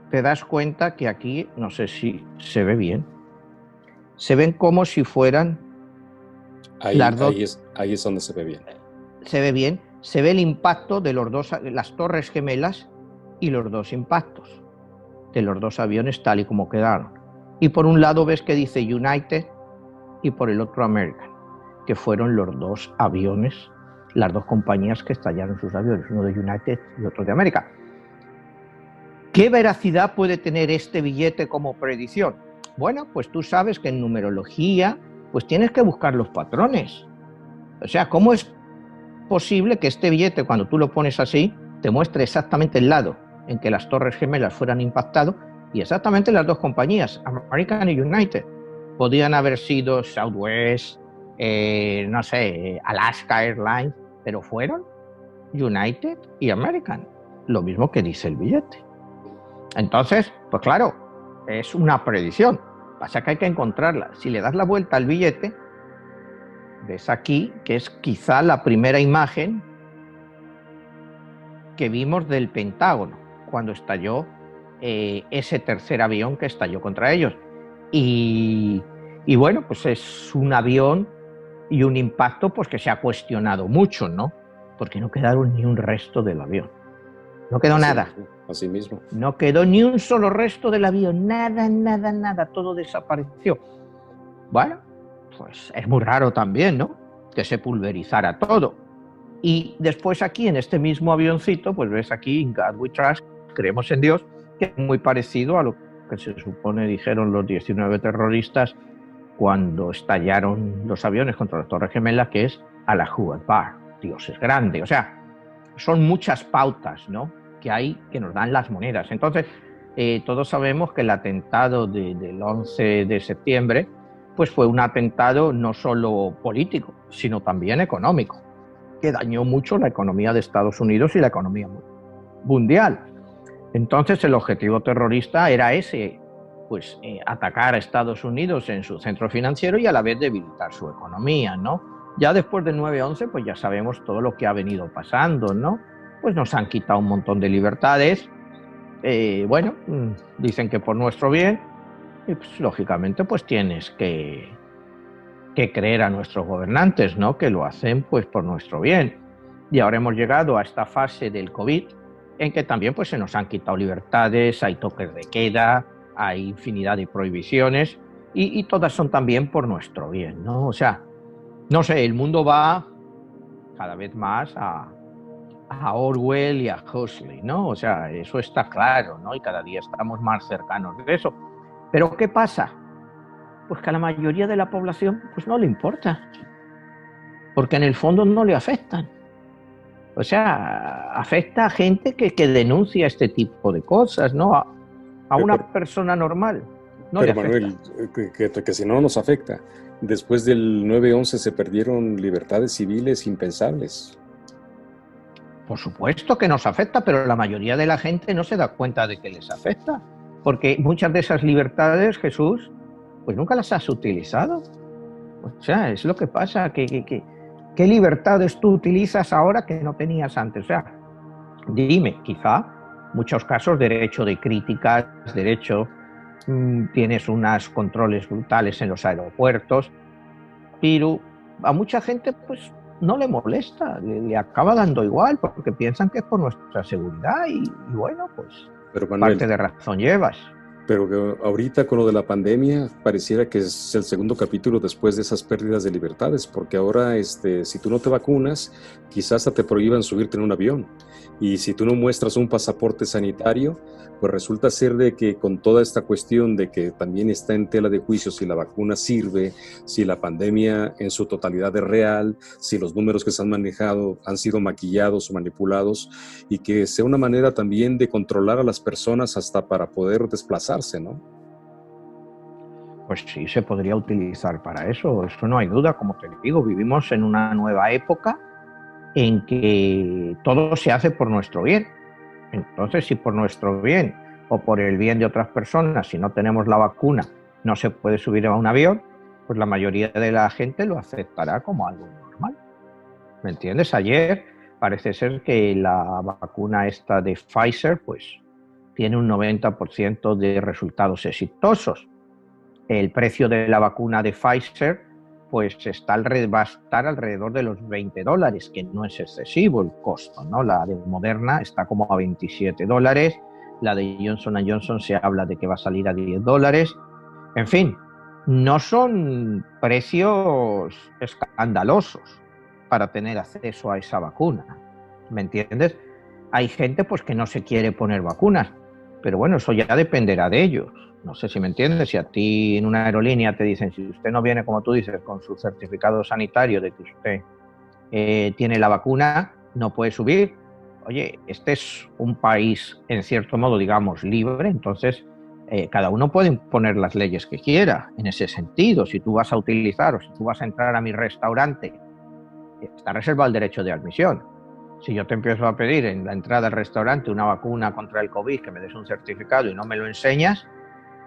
te das cuenta que aquí, no sé si se ve bien, se ven como si fueran las dos. Ahí es donde se ve bien. Se ve bien, se ve el impacto de los dos, las torres gemelas y los dos impactos de los dos aviones tal y como quedaron. Y por un lado ves que dice United y por el otro American, que fueron los dos aviones, las dos compañías que estallaron sus aviones, uno de United y otro de América. ¿Qué veracidad puede tener este billete como predicción? Bueno, pues tú sabes que en numerología pues tienes que buscar los patrones. O sea, ¿cómo es posible que este billete, cuando tú lo pones así, te muestre exactamente el lado en que las torres gemelas fueran impactadas y exactamente las dos compañías, American y United? Podían haber sido Southwest, no sé, Alaska Airlines, pero fueron United y American, lo mismo que dice el billete. Entonces, pues claro, es una predicción, pasa que hay que encontrarla. Si le das la vuelta al billete, ves aquí que es quizá la primera imagen que vimos del Pentágono cuando estalló ese tercer avión que estalló contra ellos. Y bueno, pues es un avión y un impacto pues que se ha cuestionado mucho, ¿no? Porque no quedaron ni un resto del avión. No quedó nada. Así mismo. No quedó ni un solo resto del avión. Nada, nada, nada. Todo desapareció. Bueno, pues es muy raro también, ¿no? Que se pulverizara todo. Y después aquí, en este mismo avioncito, pues ves aquí, In God We Trust, creemos en Dios, que es muy parecido a lo que se supone dijeron los 19 terroristas cuando estallaron los aviones contra las Torres Gemelas, que es Allahu Akbar, Dios es grande. O sea, son muchas pautas, ¿no?, que hay que nos dan las monedas. Entonces, todos sabemos que el atentado del 11 de septiembre pues fue un atentado no solo político, sino también económico, que dañó mucho la economía de Estados Unidos y la economía mundial. Entonces, el objetivo terrorista era ese, pues atacar a Estados Unidos en su centro financiero y a la vez debilitar su economía, ¿no? Ya después del 9/11, pues ya sabemos todo lo que ha venido pasando, ¿no? Pues nos han quitado un montón de libertades, bueno, dicen que por nuestro bien, y pues, lógicamente pues tienes que creer a nuestros gobernantes, ¿no?, que lo hacen pues por nuestro bien. Y ahora hemos llegado a esta fase del COVID en que también pues se nos han quitado libertades, hay toques de queda, hay infinidad de prohibiciones y todas son también por nuestro bien, ¿no? O sea, no sé, el mundo va cada vez más a Orwell y a Huxley, ¿no? O sea, eso está claro, ¿no? Y cada día estamos más cercanos de eso. Pero ¿qué pasa? Pues que a la mayoría de la población pues no le importa, porque en el fondo no le afectan. O sea, afecta a gente que denuncia este tipo de cosas, ¿no? A una persona normal no le afecta. Manuel, que si no nos afecta, después del 9/11 se perdieron libertades civiles impensables. Por supuesto que nos afecta, pero la mayoría de la gente no se da cuenta de que les afecta, porque muchas de esas libertades, Jesús, pues nunca las has utilizado. O sea, es lo que pasa, ¿qué libertades tú utilizas ahora que no tenías antes? O sea, dime, quizá muchos casos, derecho de críticas, derecho, tienes unos controles brutales en los aeropuertos, pero a mucha gente pues no le molesta, le acaba dando igual, porque piensan que es por nuestra seguridad y bueno, pues pero Manuel, parte de razón llevas. Pero que ahorita con lo de la pandemia pareciera que es el segundo capítulo después de esas pérdidas de libertades, porque ahora si tú no te vacunas, quizás hasta te prohíban subirte en un avión. Y si tú no muestras un pasaporte sanitario, pues resulta ser de que con toda esta cuestión de que también está en tela de juicio si la vacuna sirve, si la pandemia en su totalidad es real, si los números que se han manejado han sido maquillados o manipulados, y que sea una manera también de controlar a las personas hasta para poder desplazarse, ¿no? Pues sí, se podría utilizar para eso no hay duda. Como te digo, vivimos en una nueva época en que todo se hace por nuestro bien. Entonces, si por nuestro bien o por el bien de otras personas, si no tenemos la vacuna, no se puede subir a un avión, pues la mayoría de la gente lo aceptará como algo normal. ¿me entiendes? Ayer parece ser que la vacuna esta de Pfizer, pues, tiene un 90% de resultados exitosos. El precio de la vacuna de Pfizer, pues, va a estar alrededor de los $20, que no es excesivo el costo, ¿no? La de Moderna está como a $27, la de Johnson Johnson se habla de que va a salir a $10. En fin, no son precios escandalosos para tener acceso a esa vacuna, ¿me entiendes? Hay gente pues que no se quiere poner vacunas, pero bueno, eso ya dependerá de ellos. No sé si me entiendes, si a ti en una aerolínea te dicen, si usted no viene, como tú dices, con su certificado sanitario de que usted tiene la vacuna, no puede subir. Oye, este es un país, en cierto modo, digamos, libre, entonces cada uno puede imponer las leyes que quiera en ese sentido. Si tú vas a utilizar o si tú vas a entrar a mi restaurante, está reservado el derecho de admisión. Si yo te empiezo a pedir en la entrada al restaurante una vacuna contra el COVID, que me des un certificado y no me lo enseñas,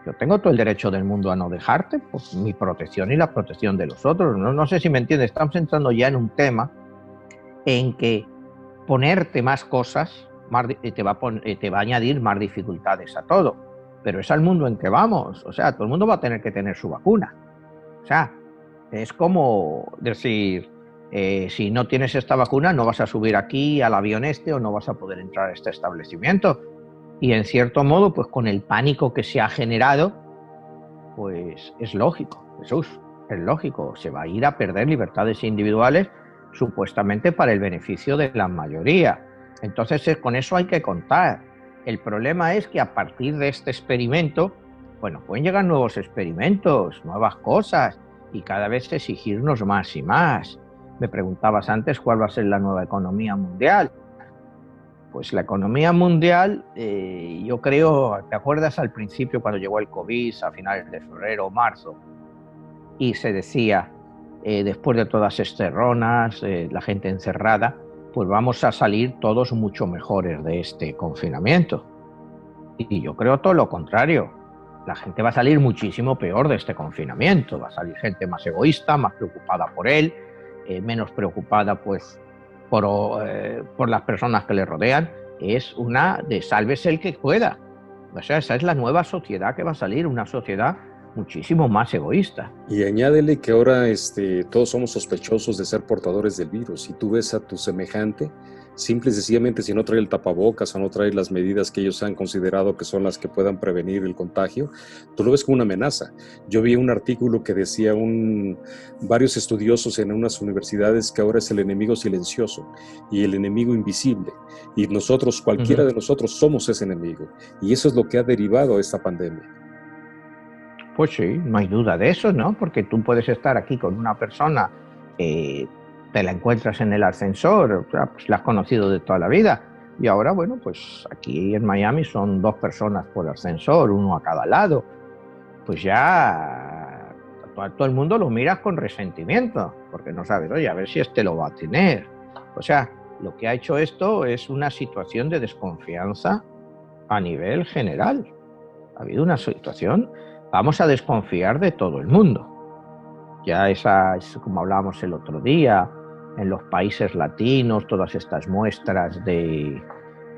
yo tengo todo el derecho del mundo a no dejarte, pues mi protección y la protección de los otros. No sé si me entiendes, estamos entrando ya en un tema en que ponerte más cosas te va a añadir más dificultades a todo. Pero es al mundo en que vamos. O sea, todo el mundo va a tener que tener su vacuna. O sea, es como decir, si no tienes esta vacuna no vas a subir aquí al avión este o no vas a poder entrar a este establecimiento. Y en cierto modo, pues con el pánico que se ha generado, pues es lógico, Jesús, es lógico. Se va a ir a perder libertades individuales supuestamente para el beneficio de la mayoría. Entonces, con eso hay que contar. El problema es que a partir de este experimento, bueno, pueden llegar nuevos experimentos, nuevas cosas, y cada vez exigirnos más y más. Me preguntabas antes cuál va a ser la nueva economía mundial. Pues la economía mundial, yo creo, ¿te acuerdas al principio cuando llegó el COVID a finales de febrero o marzo? Y se decía, después de todas estas ronas, la gente encerrada, pues vamos a salir todos mucho mejores de este confinamiento. Y yo creo todo lo contrario. La gente va a salir muchísimo peor de este confinamiento. Va a salir gente más egoísta, más preocupada por él, menos preocupada pues por las personas que le rodean. Es una de sálvese el que pueda. O sea, esa es la nueva sociedad que va a salir, una sociedad muchísimo más egoísta. Y añádele que ahora todos somos sospechosos de ser portadores del virus. Si tú ves a tu semejante, simple y sencillamente si no trae el tapabocas o no trae las medidas que ellos han considerado que son las que puedan prevenir el contagio, tú lo ves como una amenaza. Yo vi un artículo que decía varios estudiosos en unas universidades que ahora es el enemigo silencioso y el enemigo invisible. Y nosotros, cualquiera de nosotros, somos ese enemigo. Y eso es lo que ha derivado a esta pandemia. Pues sí, no hay duda de eso, ¿no? Porque tú puedes estar aquí con una persona, te la encuentras en el ascensor, o sea, pues la has conocido de toda la vida. Y ahora, bueno, pues aquí en Miami son 2 personas por ascensor, uno a cada lado. Pues ya todo el mundo lo miras con resentimiento, porque no sabes, oye, a ver si este lo va a tener. O sea, lo que ha hecho esto es una situación de desconfianza a nivel general. Ha habido una situación, vamos a desconfiar de todo el mundo. Ya esa es como hablábamos el otro día, en los países latinos, todas estas muestras de,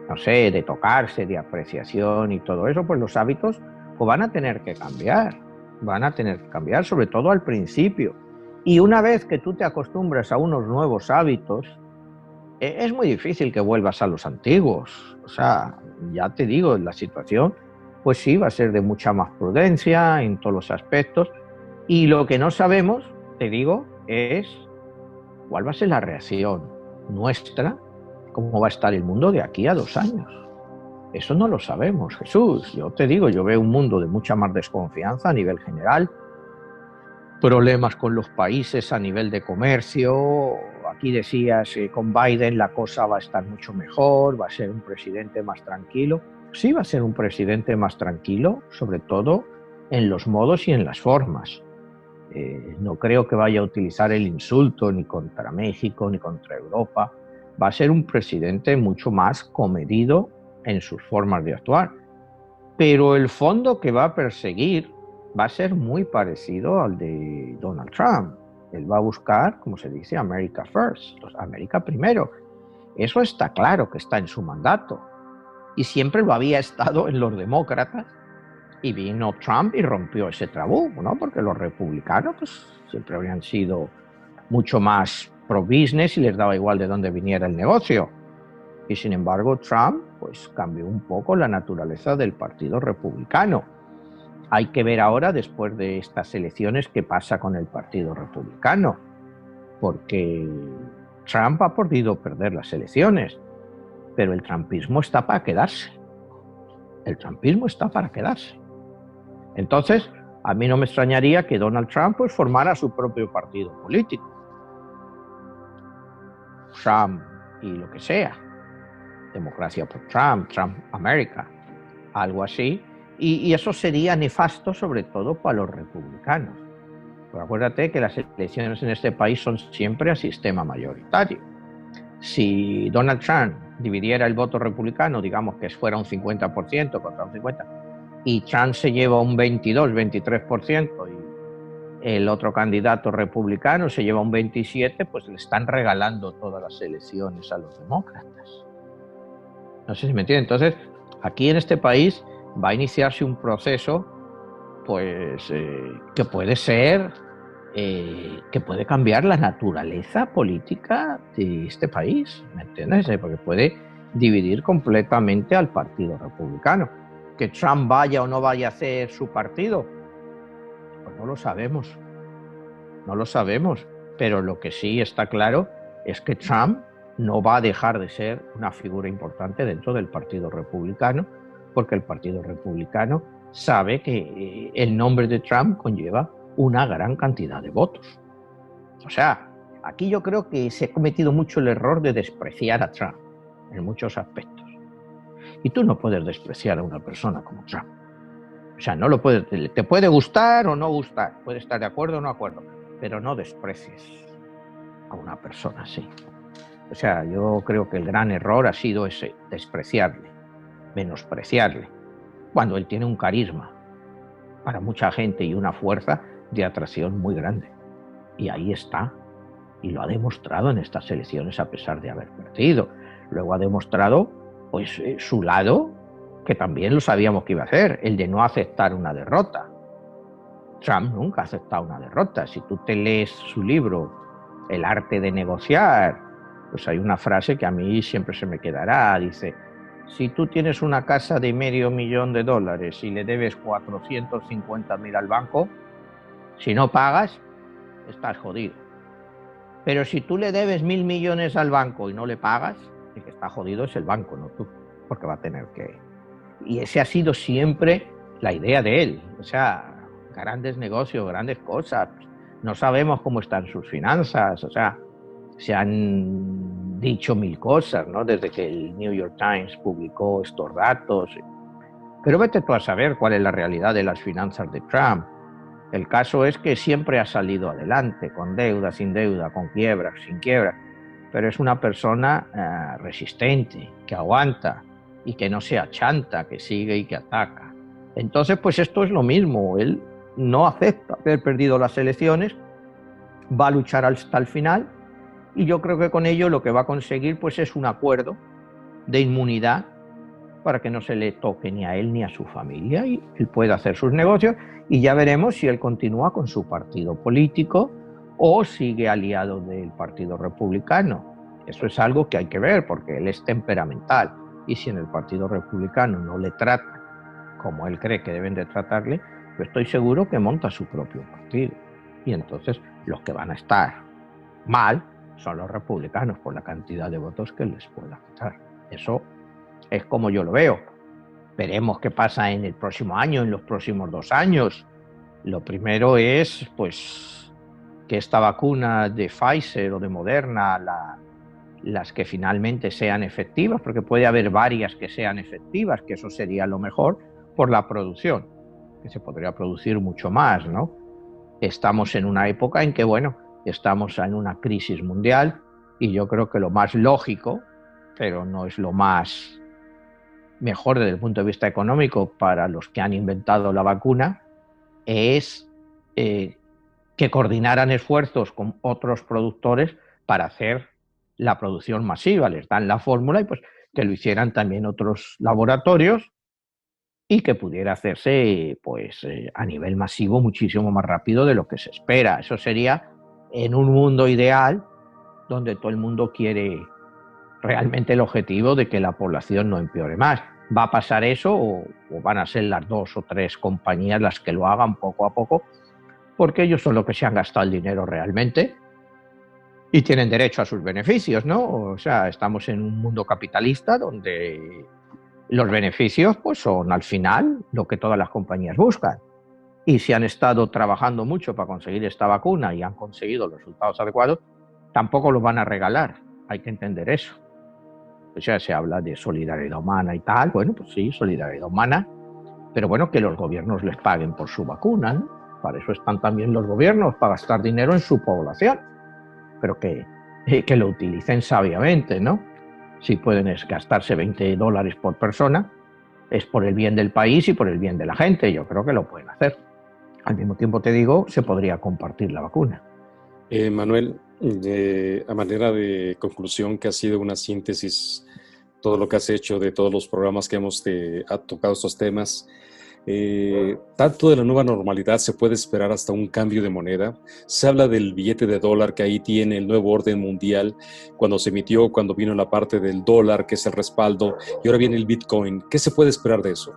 no sé, de tocarse, de apreciación y todo eso, pues los hábitos pues van a tener que cambiar, sobre todo al principio. Y una vez que tú te acostumbras a unos nuevos hábitos, es muy difícil que vuelvas a los antiguos. O sea, ya te digo, la situación, pues sí, va a ser de mucha más prudencia en todos los aspectos. Y lo que no sabemos, te digo, es cuál va a ser la reacción nuestra, cómo va a estar el mundo de aquí a 2 años. Eso no lo sabemos, Jesús. Yo te digo, yo veo un mundo de mucha más desconfianza a nivel general, problemas con los países a nivel de comercio. Aquí decías, con Biden la cosa va a estar mucho mejor, va a ser un presidente más tranquilo. Sí, va a ser un presidente más tranquilo, sobre todo en los modos y en las formas. No creo que vaya a utilizar el insulto ni contra México ni contra Europa. Va a ser un presidente mucho más comedido en sus formas de actuar. Pero el fondo que va a perseguir va a ser muy parecido al de Donald Trump. Él va a buscar, como se dice, America First, América primero. Eso está claro que está en su mandato. Y siempre lo había estado en los demócratas. Y vino Trump y rompió ese tabú, ¿no? Porque los republicanos pues, siempre habrían sido mucho más pro-business y les daba igual de dónde viniera el negocio. Y sin embargo, Trump pues, cambió un poco la naturaleza del Partido Republicano. Hay que ver ahora, después de estas elecciones, qué pasa con el Partido Republicano. Porque Trump ha podido perder las elecciones, pero el trumpismo está para quedarse. El trumpismo está para quedarse. Entonces, a mí no me extrañaría que Donald Trump pues, formara su propio partido político. Trump y lo que sea. Democracia por Trump, Trump America, algo así. Y eso sería nefasto sobre todo para los republicanos. Pero acuérdate que las elecciones en este país son siempre a sistema mayoritario. Si Donald Trump dividiera el voto republicano, digamos que fuera un 50% contra un 50%, y Trump se lleva un 22, 23% y el otro candidato republicano se lleva un 27%, pues le están regalando todas las elecciones a los demócratas. No sé si me entienden. Entonces, aquí en este país va a iniciarse un proceso pues que puede ser, que puede cambiar la naturaleza política de este país, ¿me entiendes? Porque puede dividir completamente al Partido Republicano. Que Trump vaya o no vaya a hacer su partido, pues no lo sabemos. No lo sabemos, pero lo que sí está claro es que Trump no va a dejar de ser una figura importante dentro del Partido Republicano, porque el Partido Republicano sabe que el nombre de Trump conlleva una gran cantidad de votos. O sea, aquí yo creo que se ha cometido mucho el error de despreciar a Trump en muchos aspectos. Y tú no puedes despreciar a una persona como Trump. O sea, no lo puedes, te puede gustar o no gustar, puede estar de acuerdo o no de acuerdo, pero no desprecies a una persona así. O sea, yo creo que el gran error ha sido ese, despreciarle, menospreciarle, cuando él tiene un carisma para mucha gente y una fuerza de atracción muy grande. Y ahí está, y lo ha demostrado en estas elecciones a pesar de haber perdido. Luego ha demostrado pues su lado, que también lo sabíamos que iba a hacer, el de no aceptar una derrota. Trump nunca ha aceptado una derrota. Si tú te lees su libro, El arte de negociar, pues hay una frase que a mí siempre se me quedará. Dice, si tú tienes una casa de $500,000 y le debes 450,000 al banco, si no pagas, estás jodido. Pero si tú le debes 1.000 millones al banco y no le pagas, el que está jodido es el banco, no tú, porque va a tener que... Y ese ha sido siempre la idea de él. O sea, grandes negocios, grandes cosas. No sabemos cómo están sus finanzas. O sea, se han dicho mil cosas, ¿no? Desde que el New York Times publicó estos datos. Pero vete tú a saber cuál es la realidad de las finanzas de Trump. El caso es que siempre ha salido adelante, con deuda, sin deuda, con quiebras, sin quiebras. Pero es una persona resistente, que aguanta y que no se achanta, que sigue y que ataca. Entonces, pues esto es lo mismo. Él no acepta haber perdido las elecciones, va a luchar hasta el final y yo creo que con ello lo que va a conseguir pues es un acuerdo de inmunidad para que no se le toque ni a él ni a su familia y él pueda hacer sus negocios y ya veremos si él continúa con su partido político o sigue aliado del Partido Republicano. Eso es algo que hay que ver porque él es temperamental y si en el Partido Republicano no le tratan como él cree que deben de tratarle, pues estoy seguro que monta su propio partido. Y entonces los que van a estar mal son los republicanos por la cantidad de votos que les pueda quitar. Eso es como yo lo veo. Veremos qué pasa en el próximo año, en los próximos 2 años. Lo primero es pues que esta vacuna de Pfizer o de Moderna, las que finalmente sean efectivas, porque puede haber varias que sean efectivas, que eso sería lo mejor por la producción, que se podría producir mucho más, ¿no? Estamos en una época en que, bueno, estamos en una crisis mundial y yo creo que lo más lógico, pero no es lo más mejor desde el punto de vista económico para los que han inventado la vacuna, es que que coordinaran esfuerzos con otros productores para hacer la producción masiva. Les dan la fórmula y pues que lo hicieran también otros laboratorios y que pudiera hacerse pues a nivel masivo muchísimo más rápido de lo que se espera. Eso sería en un mundo ideal donde todo el mundo quiere realmente el objetivo de que la población no empeore más. ¿Va a pasar eso o van a ser las 2 o 3 compañías las que lo hagan poco a poco? Porque ellos son los que se han gastado el dinero realmente y tienen derecho a sus beneficios, ¿no? O sea, estamos en un mundo capitalista donde los beneficios pues son al final lo que todas las compañías buscan. Y si han estado trabajando mucho para conseguir esta vacuna y han conseguido los resultados adecuados, tampoco los van a regalar. Hay que entender eso. O sea, se habla de solidaridad humana y tal. Bueno, pues sí, solidaridad humana. Pero bueno, que los gobiernos les paguen por su vacuna, ¿no? Para eso están también los gobiernos, para gastar dinero en su población. Pero que lo utilicen sabiamente, ¿no? Si pueden gastarse $20 por persona, es por el bien del país y por el bien de la gente. Yo creo que lo pueden hacer. Al mismo tiempo, te digo, se podría compartir la vacuna. Manuel, a manera de conclusión, que ha sido una síntesis, todo lo que has hecho de todos los programas que hemos tocado estos temas, tanto de la nueva normalidad se puede esperar hasta un cambio de moneda. Se habla del billete de dólar que ahí tiene el nuevo orden mundial, cuando se emitió, cuando vino la parte del dólar, que es el respaldo, y ahora viene el Bitcoin. ¿Qué se puede esperar de eso?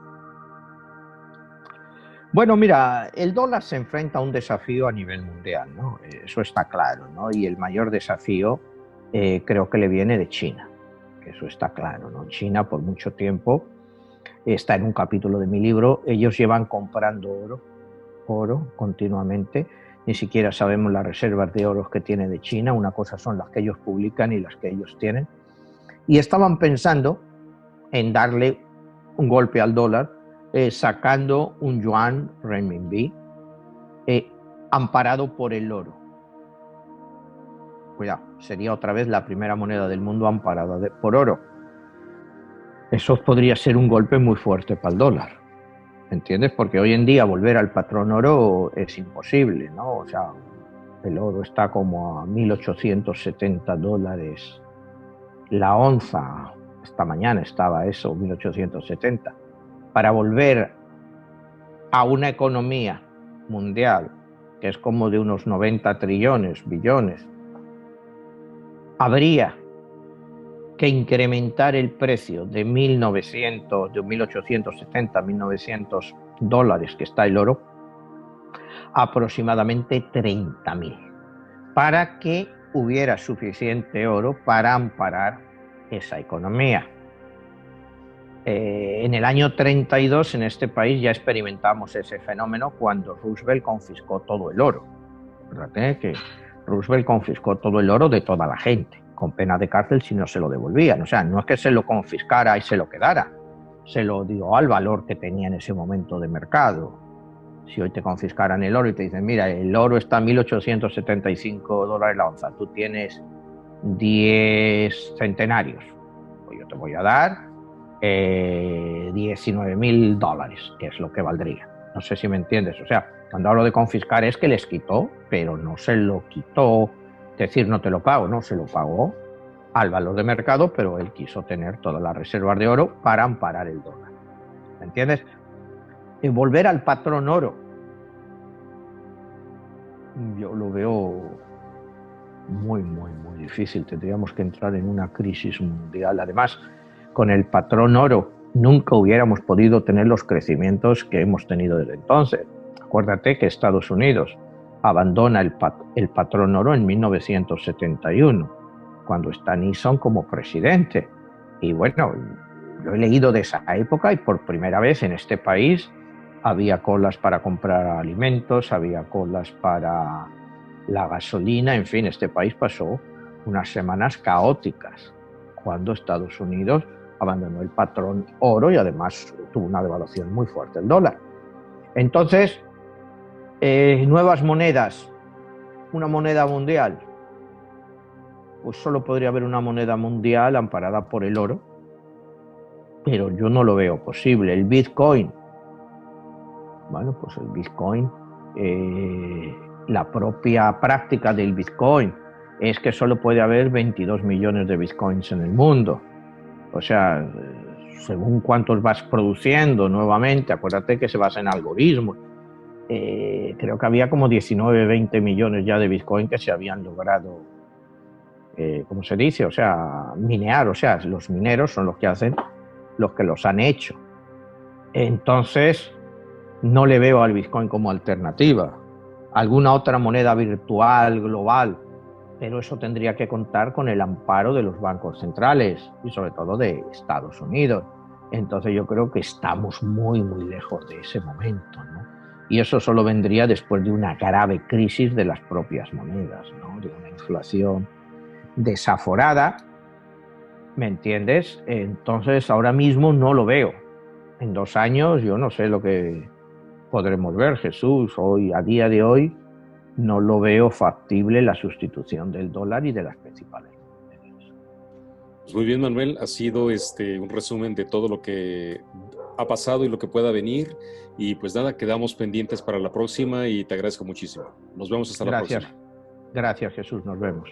Bueno, mira, el dólar se enfrenta a un desafío a nivel mundial, ¿no? Eso está claro, ¿no? Y el mayor desafío creo que le viene de China, que eso está claro, ¿no? China por mucho tiempo, está en un capítulo de mi libro, ellos llevan comprando oro continuamente, ni siquiera sabemos las reservas de oro que tiene de China, una cosa son las que ellos publican y las que ellos tienen, y estaban pensando en darle un golpe al dólar, sacando un yuan renminbi amparado por el oro. Cuidado, sería otra vez la primera moneda del mundo amparada por oro. Eso podría ser un golpe muy fuerte para el dólar, ¿entiendes? Porque hoy en día volver al patrón oro es imposible, ¿no? O sea, el oro está como a $1.870 la onza. Esta mañana estaba eso, 1.870. Para volver a una economía mundial que es como de unos 90 trillones, billones, habría que incrementar el precio de 1.870, $1.900 que está el oro, aproximadamente 30.000, para que hubiera suficiente oro para amparar esa economía. En el año 32 en este país ya experimentamos ese fenómeno cuando Roosevelt confiscó todo el oro. Fíjate que Roosevelt confiscó todo el oro de toda la gente, con pena de cárcel si no se lo devolvían. O sea, no es que se lo confiscara y se lo quedara, se lo dio al valor que tenía en ese momento de mercado. Si hoy te confiscaran el oro y te dicen, mira, el oro está a $1.875 la onza, tú tienes 10 centenarios, pues yo te voy a dar $19.000, que es lo que valdría. No sé si me entiendes. O sea, cuando hablo de confiscar es que les quitó, pero no se lo quitó, es decir, no te lo pago, no, se lo pagó al valor de mercado, pero él quiso tener todas las reservas de oro para amparar el dólar. ¿Me entiendes? Y volver al patrón oro, yo lo veo muy difícil. Tendríamos que entrar en una crisis mundial. Además, con el patrón oro nunca hubiéramos podido tener los crecimientos que hemos tenido desde entonces. Acuérdate que Estados Unidos abandona el patrón oro en 1971, cuando está Nixon como presidente. Y bueno, yo he leído de esa época y por primera vez en este país había colas para comprar alimentos, había colas para la gasolina, en fin, este país pasó unas semanas caóticas cuando Estados Unidos abandonó el patrón oro y además tuvo una devaluación muy fuerte del dólar. Entonces, nuevas monedas, una moneda mundial, pues solo podría haber una moneda mundial amparada por el oro, pero yo no lo veo posible. El Bitcoin, bueno, pues el Bitcoin la propia práctica del Bitcoin es que solo puede haber 22 millones de Bitcoins en el mundo. O sea, según cuántos vas produciendo nuevamente, acuérdate que se basa en algoritmos. Creo que había como 19, 20 millones ya de Bitcoin que se habían logrado, ¿cómo se dice? O sea, minear. O sea, los mineros son los que hacen, los que los han hecho. Entonces, no le veo al Bitcoin como alternativa. Alguna otra moneda virtual, global, pero eso tendría que contar con el amparo de los bancos centrales y sobre todo de Estados Unidos. Entonces yo creo que estamos muy, muy lejos de ese momento, ¿no? Y eso solo vendría después de una grave crisis de las propias monedas, ¿no? De una inflación desaforada, ¿me entiendes? Entonces ahora mismo no lo veo. En 2 años yo no sé lo que podremos ver, Jesús. Hoy, a día de hoy, no lo veo factible la sustitución del dólar y de las principales monedas. Pues muy bien, Manuel, ha sido un resumen de todo lo que ha pasado y lo que pueda venir. Y pues nada, quedamos pendientes para la próxima y te agradezco muchísimo. Nos vemos hasta la próxima. Gracias, Jesús, nos vemos.